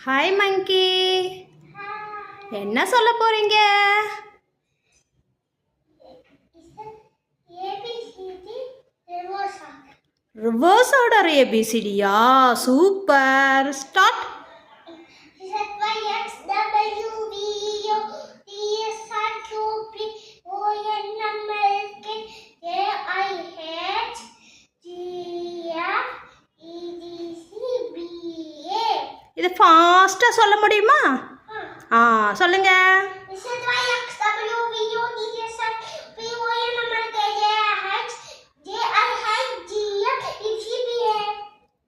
Hi மங்கி, என்ன சொல்ல போறீங்க? ரிவர்ஸ் ஆர்டர் ஏபிசிடியா? Super, start. இது ஃபாஸ்ட்டாக சொல்ல முடியுமா? சொல்லுங்க.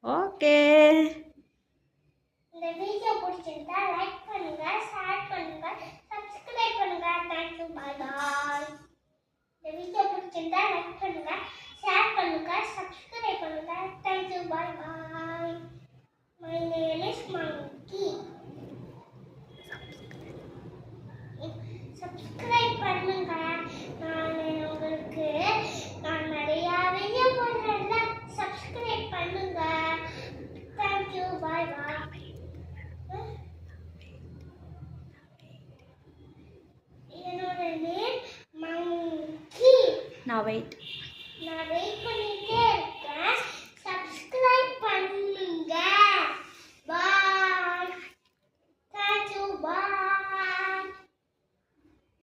ஓகே. இந்த வீடியோ பிடிச்சிருந்தா லைக் பண்ணுங்க, ஷேர் பண்ணுங்க, சப்ஸ்கிரைப் பண்ணுங்க. Thank you, bye bye. இந்த வீடியோ பிடிச்சிருந்தா லைக் பண்ணுங்க, ஷேர் பண்ணுங்க, சப்ஸ்கிரைப் பண்ணுங்க. Thank you, bye bye. My name is Monkey. Subscribe பண்ணுங்க. நான் நிறைய வீடியோ போடுறேன்ல, சப்ஸ்கிரைப் பண்ணுங்க. Thank you, bye bye. என்னோட நேம் மங்கி. நான் வெயிட் நான் வெயிட்